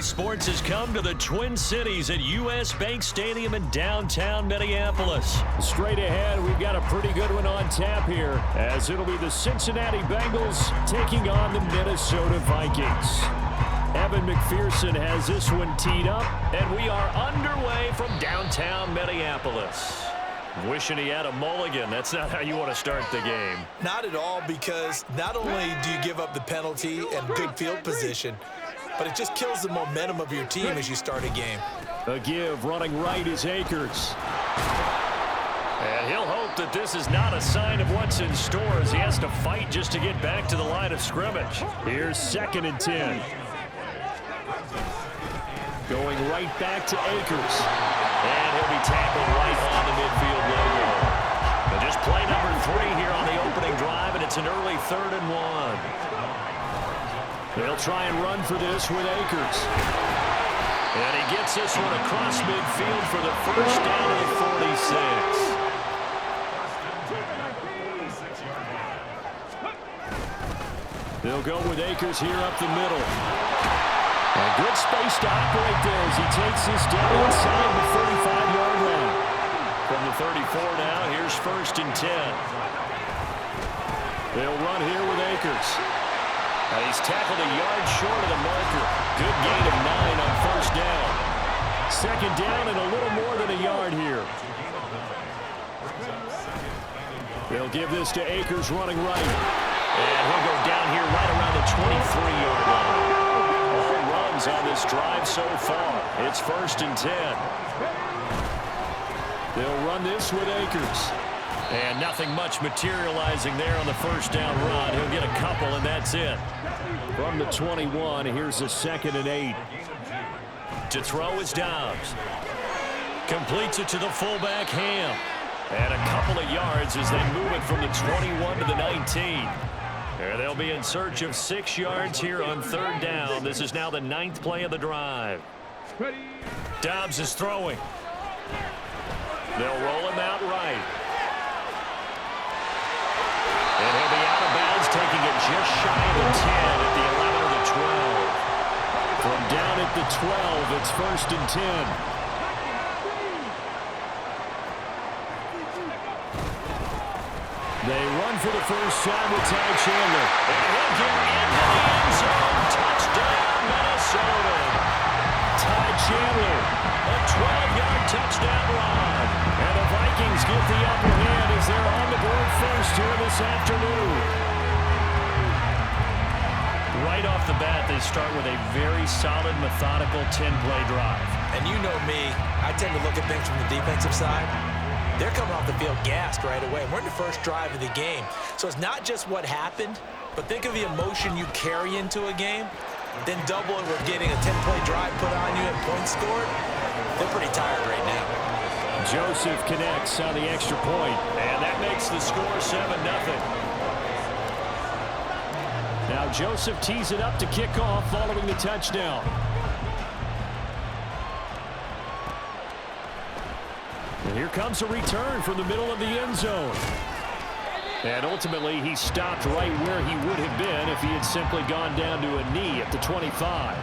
Sports has come to the Twin Cities at U.S. Bank Stadium in downtown Minneapolis. Straight ahead, we've got a pretty good one on tap here, as it'll be the Cincinnati Bengals taking on the Minnesota Vikings. Evan McPherson has this one teed up, and we are underway from downtown Minneapolis. Wishing he had a mulligan. That's not how you want to start the game. Not at all, because not only do you give up the penalty and good field position, but it just kills the momentum of your team as you start a game. A give, running right is Akers. And he'll hope that this is not a sign of what's in store as he has to fight just to get back to the line of scrimmage. Here's 2nd and 10. Going right back to Akers. And he'll be tackled right on the midfield logo. And just play number 3 here on the opening drive, and it's an early 3rd and 1. They'll try and run for this with Akers. And he gets this one across midfield for the first down of the 46. They'll go with Akers here up the middle. A good space to operate there as he takes this down inside the 35-yard line. From the 34 now, here's 1st and 10. They'll run here with Akers. And he's tackled a yard short of the marker. Good gain of 9 on 1st down. 2nd down and a little more than a yard here. They'll give this to Akers running right. And he'll go down here right around the 23-yard line. All runs on this drive so far. It's 1st and 10. They'll run this with Akers. And nothing much materializing there on the 1st down run. He'll get a couple, and that's it. From the 21, here's a 2nd and 8. To throw is Dobbs. Completes it to the fullback, Ham. And a couple of yards as they move it from the 21 to the 19. And they'll be in search of 6 yards here on 3rd down. This is now the 9th play of the drive. Dobbs is throwing. They'll roll him out right. And he'll be out of bounds, taking it just shy of the 10 at the 11 or the 12. From down at the 12, it's 1st and 10. They run for the first time with Ty Chandler. And he'll get into the end zone. Touchdown, Minnesota. Ty Chandler. A 12-yard touchdown run. And the Vikings get the upper hand as they're on the board first here this afternoon. Right off the bat, they start with a very solid, methodical 10-play drive. And you know me, I tend to look at things from the defensive side. They're coming off the field gassed right away. We're in the first drive of the game. So it's not just what happened, but think of the emotion you carry into a game. Then double it with getting a 10-play drive put on you and points scored. They're pretty tired right now. Joseph connects on the extra point. And that makes the score 7-0. Now Joseph tees it up to kick off following the touchdown. And here comes a return from the middle of the end zone. And ultimately, he stopped right where he would have been if he had simply gone down to a knee at the 25.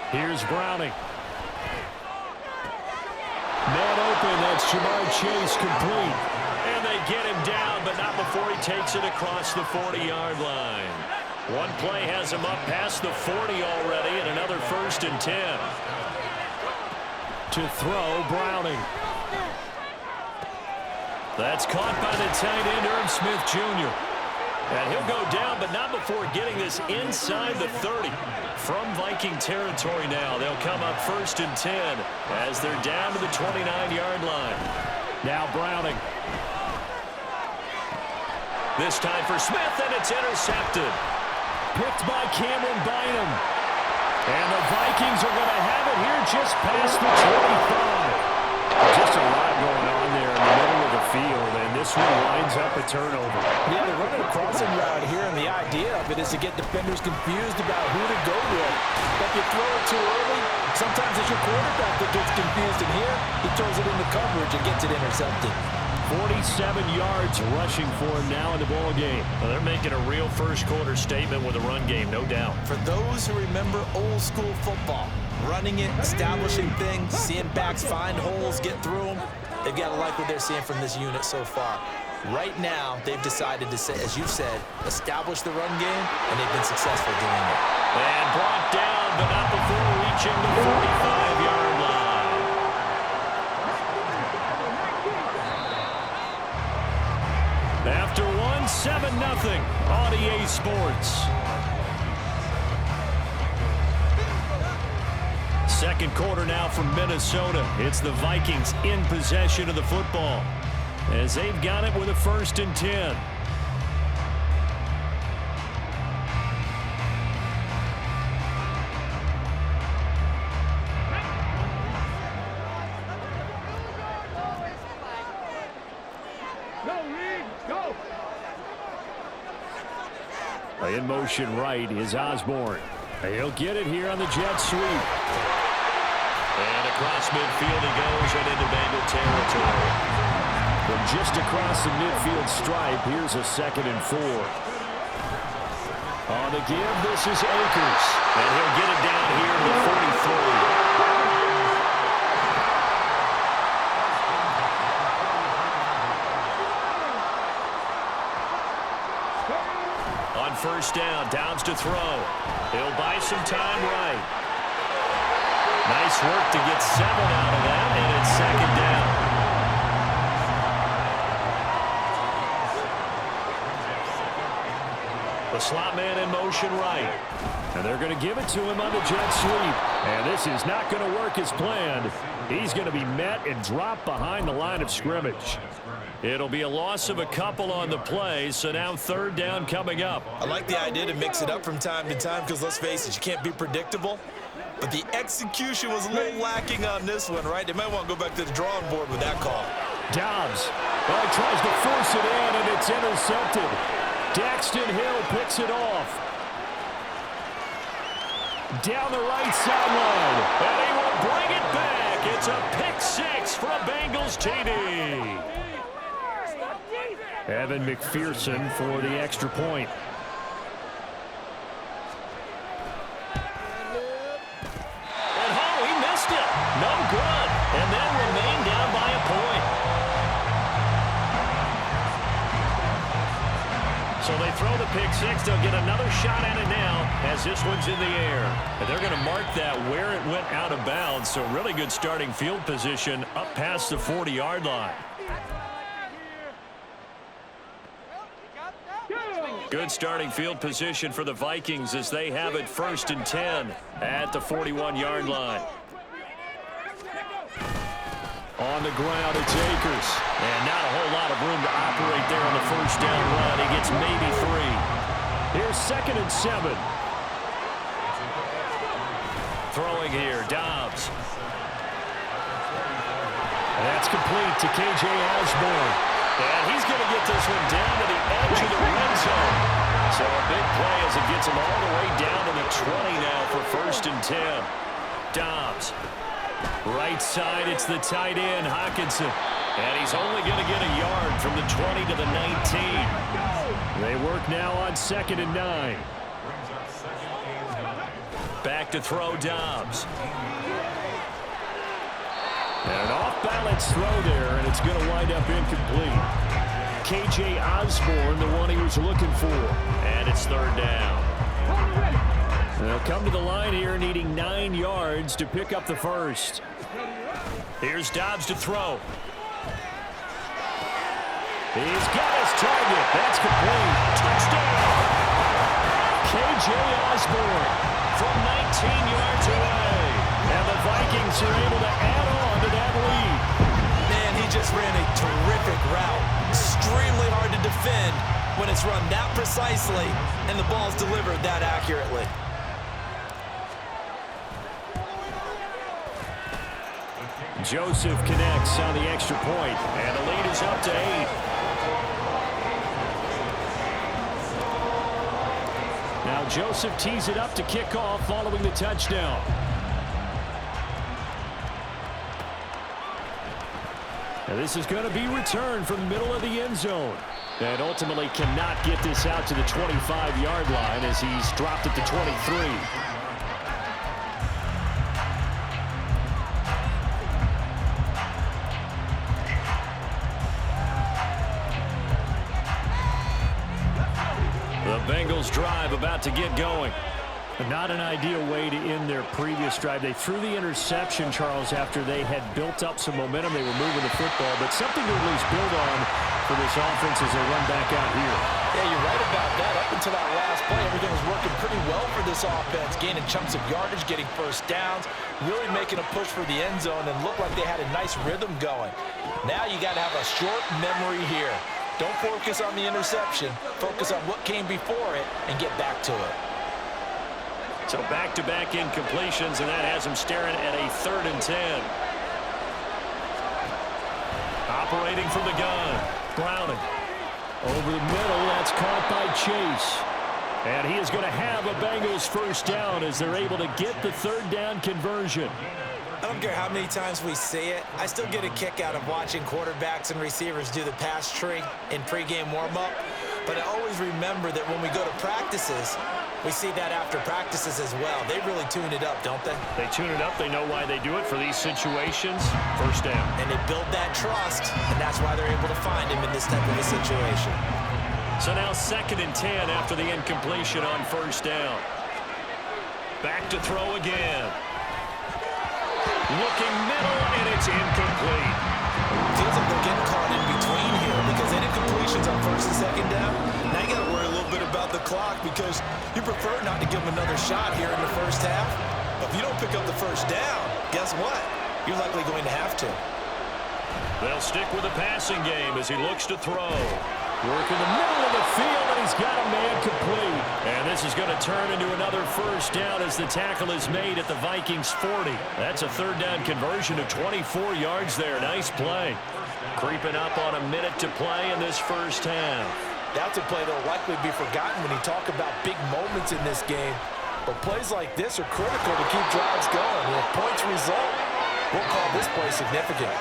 Here's Browning. Man open, that's Jamar Chase complete. And they get him down, but not before he takes it across the 40-yard line. One play has him up past the 40 already, and another 1st and 10. To throw, Browning. That's caught by the tight end, Irv Smith Jr. And he'll go down, but not before getting this inside the 30. From Viking territory now, they'll come up 1st and 10 as they're down to the 29-yard line. Now Browning. This time for Smith, and it's intercepted. Picked by Cameron Bynum. And the Vikings are going to have it here just past the 25. Just a lot going on there in the middle of the field, and this one winds up a turnover. Yeah, they're running a crossing route here, and the idea of it is to get defenders confused about who to go with. But if you throw it too early, sometimes it's your quarterback that gets confused, and here he throws it into coverage and gets it intercepted. 47 yards rushing for him now in the ball game. Well, they're making a real first-quarter statement with a run game, no doubt. For those who remember old-school football, running it, establishing things, seeing backs find holes, get through them, they've got to like what they're seeing from this unit so far. Right now, they've decided to, as you said, establish the run game, and they've been successful doing it. And brought down, but not before reaching the 45-yard line. After one, 7-0 on EA Sports. Second quarter now from Minnesota. It's the Vikings in possession of the football as they've got it with a 1st and 10. In motion right is Osborne. He'll get it here on the jet sweep. And across midfield he goes and into Bengal territory. From just across the midfield stripe, here's a 2nd and 4. On the give, this is Akers. And he'll get it down here to the 43. First down, Downs to throw. He'll buy some time right. Nice work to get 7 out of that, and it's 2nd down. The slot man in motion right. And they're going to give it to him on the jet sweep. And this is not going to work as planned. He's going to be met and dropped behind the line of scrimmage. It'll be a loss of a couple on the play, so now 3rd down coming up. I like the idea to mix it up from time to time because, let's face it, you can't be predictable. But the execution was a little lacking on this one, right? They might want to go back to the drawing board with that call. Dobbs. Well, he tries to force it in, and it's intercepted. Daxton Hill picks it off. Down the right sideline. And he will bring it back. It's a pick 6 for a Bengals TD. Evan McPherson for the extra point. And he missed it. No good. And then remain down by a point. So they throw the pick 6. They'll get another shot at it now as this one's in the air. And they're going to mark that where it went out of bounds. So really good starting field position up past the 40-yard line. Good starting field position for the Vikings as they have it 1st and 10 at the 41-yard line. On the ground, it's Akers. And not a whole lot of room to operate there on the 1st down run. He gets maybe 3. Here's 2nd and 7. Throwing here, Dobbs. That's complete to K.J. Osborne. And he's going to get this one down to the edge of the red zone. So a big play as it gets him all the way down to the 20 now for 1st and 10. Dobbs. Right side, it's the tight end, Hockenson. And he's only going to get a yard from the 20 to the 19. They work now on 2nd and 9. Back to throw, Dobbs. And an off-balance throw there, and it's going to wind up incomplete. K.J. Osborne, the one he was looking for. And it's 3rd down. They'll come to the line here needing 9 yards to pick up the 1st. Here's Dobbs to throw. He's got his target. That's complete. Touchdown. K.J. Osborne from 19 yards away. And the Vikings are able to add on to that lead. Man, he just ran a terrific route. Extremely hard to defend when it's run that precisely and the ball's delivered that accurately. Joseph connects on the extra point, and the lead is up to 8. Now Joseph tees it up to kick off following the touchdown. Now this is going to be returned from the middle of the end zone. And ultimately cannot get this out to the 25-yard line as he's dropped it to 23. The Bengals drive about to get going. Not an ideal way to end their previous drive. They threw the interception, Charles, after they had built up some momentum. They were moving the football, but something to at least build on for this offense as they run back out here. Yeah, you're right about that. Up until that last play, everything was working pretty well for this offense, gaining chunks of yardage, getting first downs, really making a push for the end zone, and looked like they had a nice rhythm going. Now you got to have a short memory here. Don't focus on the interception. Focus on what came before it and get back to it. So back-to-back incompletions, and that has him staring at a 3rd and 10. Operating from the gun, Browning. Over the middle, that's caught by Chase. And he is going to have a Bengals first down as they're able to get the 3rd down conversion. I don't care how many times we see it. I still get a kick out of watching quarterbacks and receivers do the pass tree in pregame warm-up. But I always remember that when we go to practices, we see that after practices as well. They really tune it up, don't they? They tune it up. They know why they do it for these situations. First down. And they build that trust, and that's why they're able to find him in this type of a situation. So now 2nd and 10 after the incompletion on first down. Back to throw again. Looking middle, and it's incomplete. Feels like they're getting caught in between here because any completions on 1st and 2nd down, now you got to worry a little bit about the clock because you prefer not to give them another shot here in the first half. But if you don't pick up the first down, guess what? You're likely going to have to. They'll stick with the passing game as he looks to throw. Work in the middle of the field, and he's got a man complete. And this is going to turn into another first down as the tackle is made at the Vikings 40. That's a 3rd down conversion of 24 yards there. Nice play. Creeping up on a minute to play in this first half. That's a play that will likely be forgotten when you talk about big moments in this game. But plays like this are critical to keep drives going. If points result, we'll call this play significant.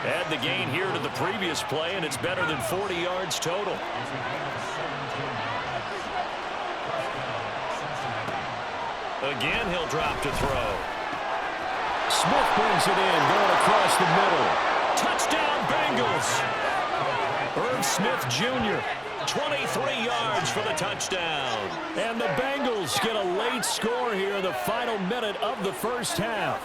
Add the gain here to the previous play, and it's better than 40 yards total. Again, he'll drop to throw. Smith brings it in, going across the middle. Touchdown, Bengals! Irv Smith Jr. 23 yards for the touchdown. And the Bengals get a late score here in the final minute of the first half.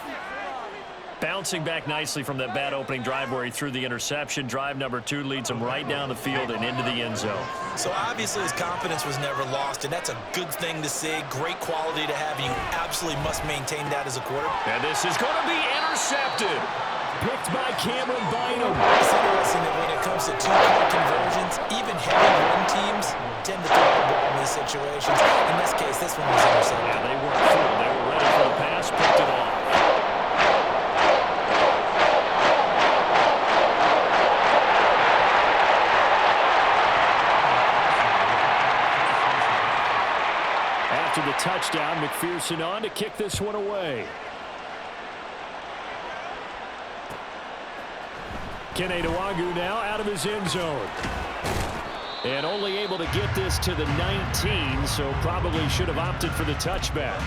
Bouncing back nicely from that bad opening drive where he threw the interception. Drive number 2 leads him right down the field and into the end zone. So obviously his confidence was never lost, and that's a good thing to see. Great quality to have. You absolutely must maintain that as a quarterback. And this is going to be intercepted. Picked by Cameron Bynum. It's interesting that when it comes to 2-point conversions, even heavy run teams tend to throw the ball in these situations. In this case, this one was intercepted. Yeah, they weren't through. They were ready for the pass, picked it off. After the touchdown, McPherson on to kick this one away. Kene Nwangwu now out of his end zone. And only able to get this to the 19, so probably should have opted for the touchback.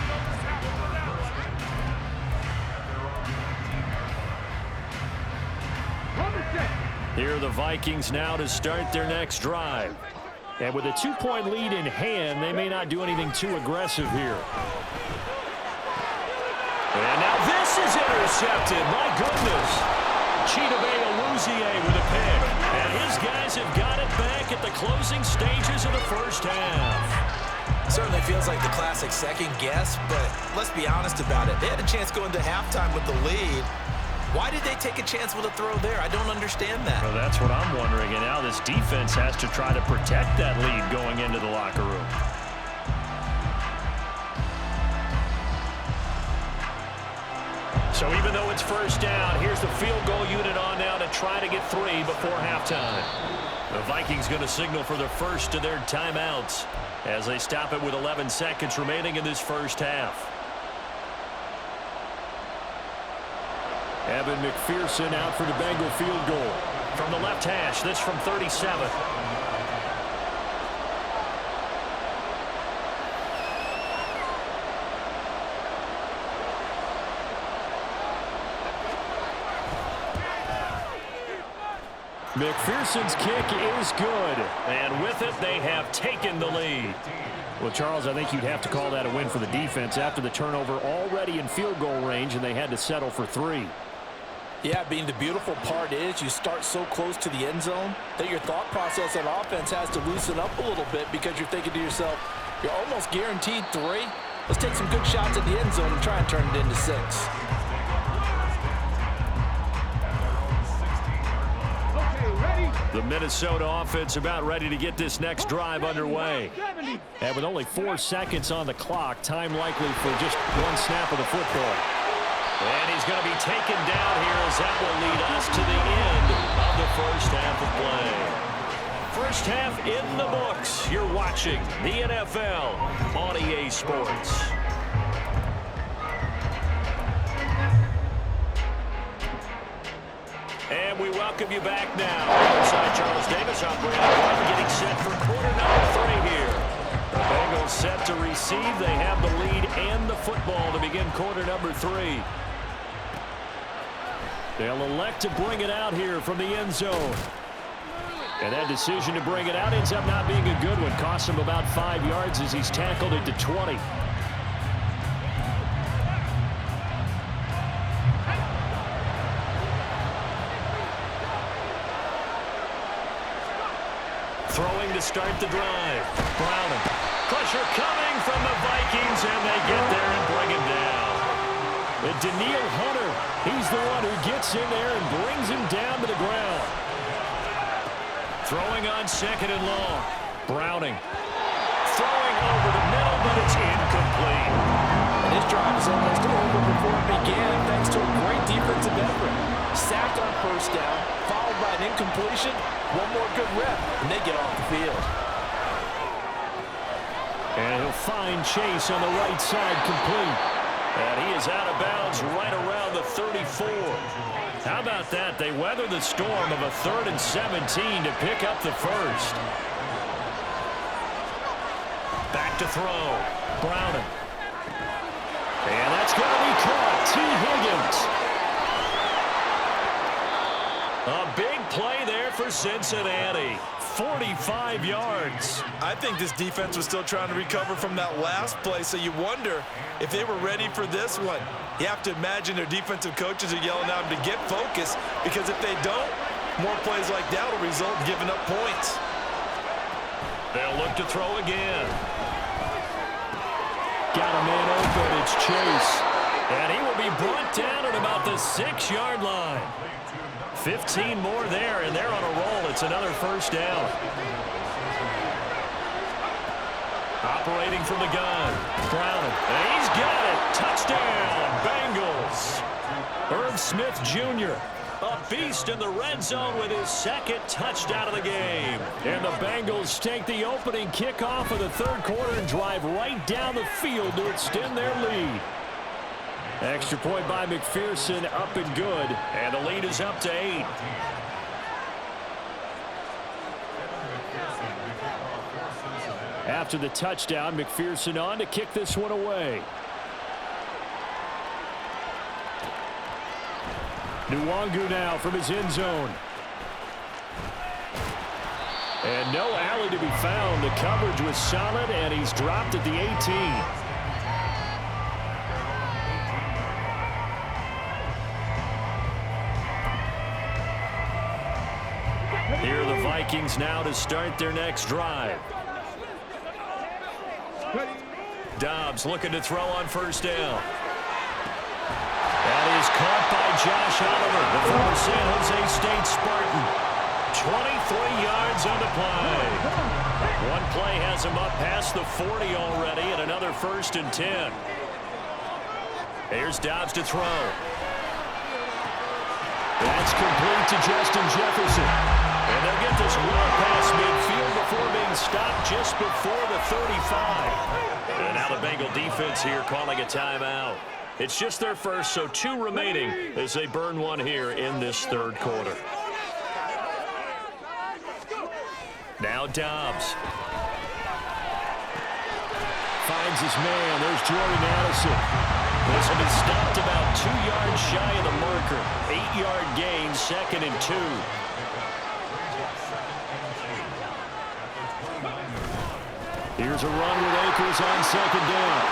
Here are the Vikings now to start their next drive. And with a 2-point lead in hand, they may not do anything too aggressive here. And now this is intercepted. My goodness. Chidobe Awuzie with a pick. And his guys have got it back at the closing stages of the first half. Certainly feels like the classic second guess, but let's be honest about it. They had a chance going to halftime with the lead. Why did they take a chance with a throw there? I don't understand that. Well, that's what I'm wondering. And now this defense has to try to protect that lead going into the locker room. So even though it's first down, here's the field goal unit on now to try to get 3 before halftime. The Vikings going to signal for the first of their timeouts. as they stop it with 11 seconds remaining in this first half. Evan McPherson out for the Bengal field goal. From the left hash, this from 37. McPherson's kick is good. And with it, they have taken the lead. Well, Charles, I think you'd have to call that a win for the defense after the turnover already in field goal range, and they had to settle for 3. Yeah, being the beautiful part is you start so close to the end zone that your thought process on offense has to loosen up a little bit because you're thinking to yourself, you're almost guaranteed 3. Let's take some good shots at the end zone and try and turn it into 6. The Minnesota offense about ready to get this next drive underway. And with only 4 seconds on the clock, time likely for just 1 snap of the football. And he's going to be taken down here as that will lead us to the end of the first half of play. First half in the books. You're watching the NFL on EA Sports. And we welcome you back now. Alongside Charles Davis, I'm Brandon White, getting set for quarter number 3 here. The Bengals set to receive. They have the lead and the football to begin quarter number 3. They'll elect to bring it out here from the end zone. And that decision to bring it out ends up not being a good one. Costs him about 5 yards as he's tackled it to 20. Throwing to start the drive. Browning. Pressure coming from the Vikings, and they get there and bring him down. And Daniil Hunter, he's the one who gets in there and brings him down to the ground. Throwing on 2nd and long. Browning. Throwing over the middle, but it's incomplete. And this drive is almost over before it began thanks to a great defensive effort. Sacked on first down, followed by an incompletion. One more good rep, and they get off the field. And he'll find Chase on the right side complete. And he is out of bounds right around the 34. How about that? They weather the storm of a 3rd and 17 to pick up the first. Back to throw. Browning. And that's going to be caught. T. Higgins. A big play there for Cincinnati. 45 yards. I think this defense was still trying to recover from that last play, so you wonder if they were ready for this one. You have to imagine their defensive coaches are yelling at them to get focused, because if they don't, more plays like that will result in giving up points. They'll look to throw again. Got a man open. It's Chase. And he will be brought down at about the 6-yard line. 15 more there, and they're on a roll. It's another first down. Operating from the gun. Browning. And he's got it. Touchdown, Bengals. Irv Smith Jr., a beast in the red zone with his 2nd touchdown of the game. And the Bengals take the opening kickoff of the 3rd quarter and drive right down the field to extend their lead. Extra point by McPherson, up and good. And the lead is up to 8. After the touchdown, McPherson on to kick this one away. Nwangu now from his end zone. And no alley to be found. The coverage was solid, and he's dropped at the 18. Here are the Vikings now to start their next drive. Dobbs looking to throw on first down. That is caught by Josh Oliver, the former San Jose State Spartan. 23 yards on the play. One play has him up past the 40 already, and another 1st and 10. Here's Dobbs to throw. That's complete to Justin Jefferson. And they'll get this well past midfield before being stopped just before the 35. And now the Bengal defense here calling a timeout. It's just their first, so 2 remaining as they burn one here in this third quarter. Now Dobbs. Finds his man. There's Jordan Addison. This will be stopped about 2 yards shy of the marker. 8-yard gain, 2nd and 2. Here's a run with Akers on 2nd down.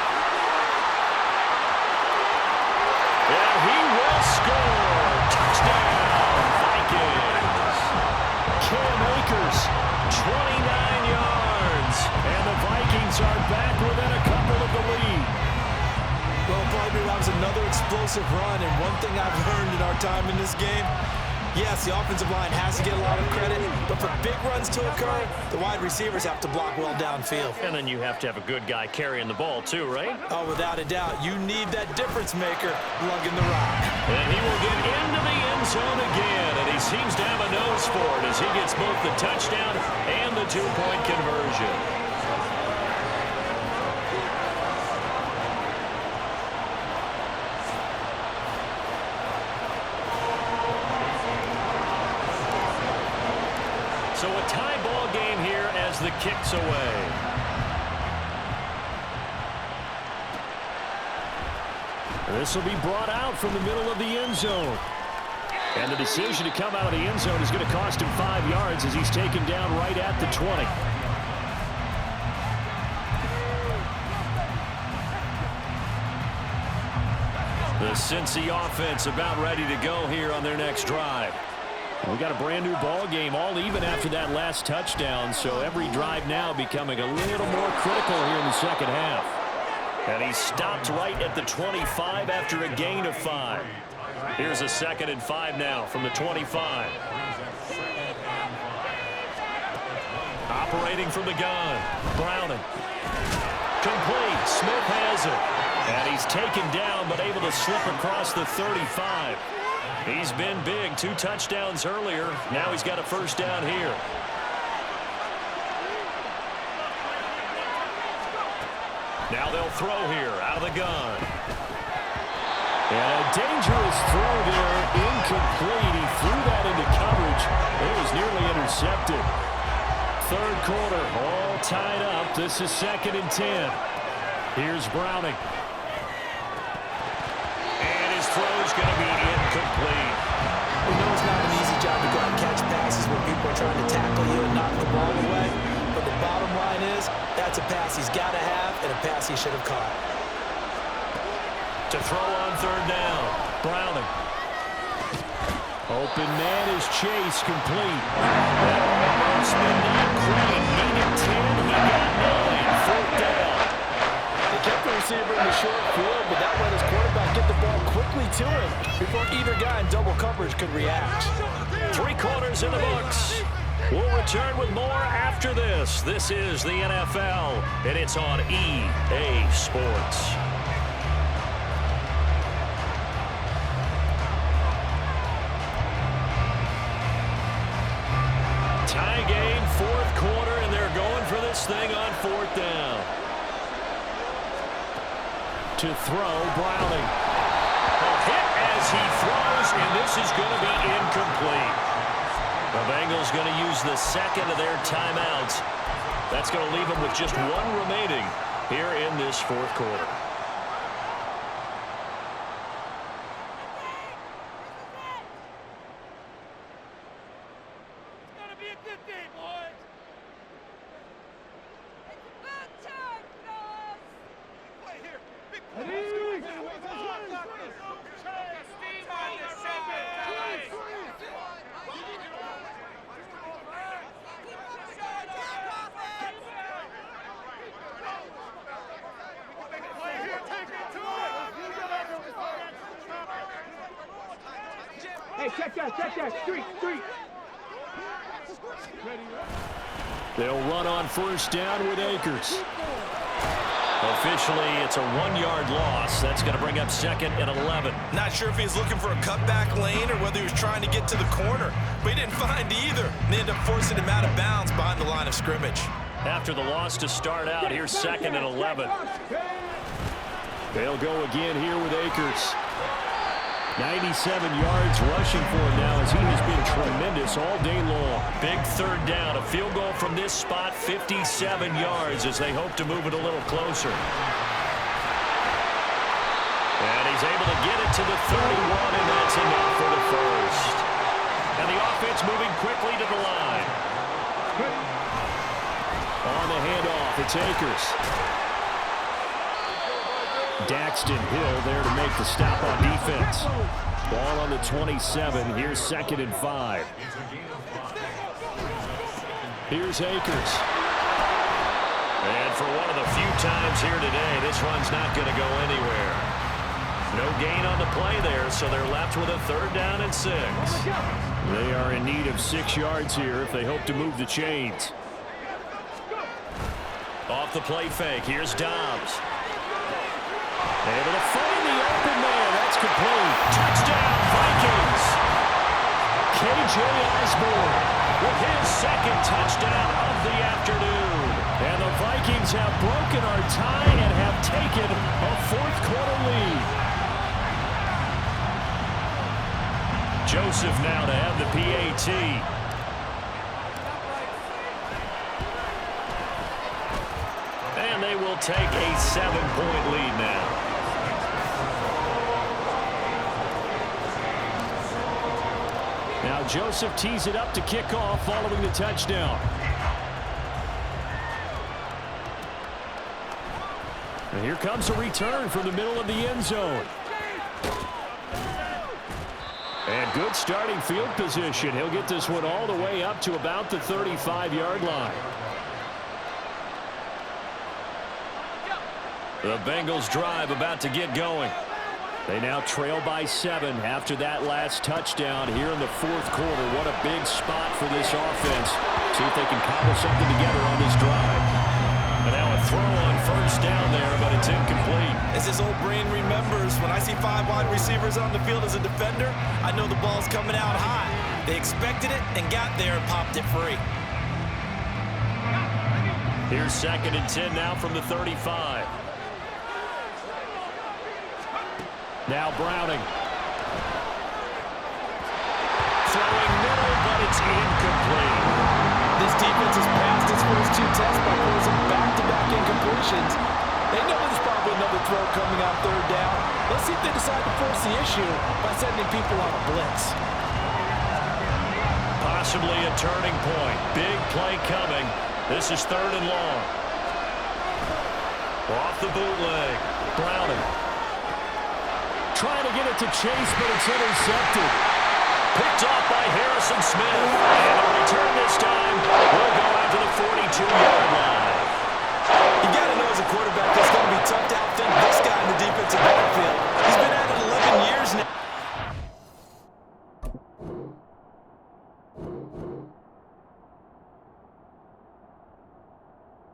And he will score. Touchdown, Vikings. Cam Akers, 29 yards. And the Vikings are back within a couple of the lead. Well, partner, that was another explosive run, and one thing I've learned in our time in this game, yes, the offensive line has to get a lot of credit, but for big runs to occur, the wide receivers have to block well downfield. And then you have to have a good guy carrying the ball too, right? Oh, without a doubt. You need that difference maker lugging the rock. And he will get into the end zone again, and he seems to have a nose for it as he gets both the touchdown and the 2-point conversion. So a tie ball game here as the kick's away. This will be brought out from the middle of the end zone. And the decision to come out of the end zone is going to cost him 5 yards as he's taken down right at the 20. The Cincy offense about ready to go here on their next drive. We got a brand new ball game, all even after that last touchdown, so every drive now becoming a little more critical here in the second half. And he stopped right at the 25 after a gain of 5. Here's a 2nd and 5 now from the 25. Operating from the gun, Browning. Complete, Smith has it. And he's taken down but able to slip across the 35. He's been big, 2 touchdowns earlier. Now he's got a first down here. Now they'll throw here out of the gun. And a dangerous throw there, incomplete. He threw that into coverage. It was nearly intercepted. Third quarter, all tied up. This is 2nd and 10. Here's Browning. And his throw's going to be incomplete. We know it's not an easy job to go out and catch passes when people are trying to tackle you and knock the ball away. But the bottom line is, that's a pass he's got to have and a pass he should have caught. To throw on 3rd down, Browning. Open man is Chase, complete. That almost been not quite. Needed 10, he got 9. 4th down. They kept the receiver in the short field, but that let his quarterback get the ball quickly to him before either guy in double coverage could react. 3 quarters in the books. We'll return with more after this. This is the NFL, and it's on EA Sports. Tie game, 4th quarter, and they're going for this thing on 4th down. To throw, Browning. A hit as he throws, and this is going to be incomplete. The Bengals going to use the 2nd of their timeouts. That's going to leave them with just 1 remaining here in this 4th quarter. Check that, street. They'll run on 1st down with Akers. Officially, it's a 1-yard loss. That's going to bring up 2nd and 11. Not sure if he was looking for a cutback lane or whether he was trying to get to the corner, but he didn't find either. And they ended up forcing him out of bounds behind the line of scrimmage. After the loss to start out, here's 2nd and 11. They'll go again here with Akers. 97 yards rushing for him now as he has been tremendous all day long. Big 3rd down. A field goal from this spot, 57 yards as they hope to move it a little closer. And he's able to get it to the 31, and that's enough for the first. And the offense moving quickly to the line. On the handoff, it's Akers. Daxton Hill there to make the stop on defense. Ball on the 27. Here's 2nd and 5. Here's Akers. And for one of the few times here today, this run's not going to go anywhere. No gain on the play there, so they're left with a 3rd down and 6. They are in need of 6 yards here if they hope to move the chains. Off the play fake, here's Dobbs. Able to find the open man. That's complete. Touchdown, Vikings. K.J. Osborne with his 2nd touchdown of the afternoon. And the Vikings have broken our tie and have taken a 4th quarter lead. Joseph now to have the PAT. And they will take a 7-point lead now. Now Joseph tees it up to kick off following the touchdown. And here comes a return from the middle of the end zone. And good starting field position. He'll get this one all the way up to about the 35-yard line. The Bengals drive about to get going. They now trail by 7 after that last touchdown here in the 4th quarter. What a big spot for this offense. See if they can cobble something together on this drive. And now a throw on 1st down there, but it's incomplete. As his old brain remembers, when I see 5 wide receivers on the field as a defender, I know the ball's coming out high. They expected it and got there and popped it free. Here's 2nd and 10 now from the 35. Now Browning. Throwing middle, but it's incomplete. This defense has passed its first 2 tests by forcing back-to-back incompletions. They know there's probably another throw coming on 3rd down. Let's see if they decide to force the issue by sending people on a blitz. Possibly a turning point. Big play coming. This is 3rd and long. Off the bootleg. Browning. Trying to get it to Chase, but it's intercepted. Picked off by Harrison Smith. And a return this time will go out to the 42-yard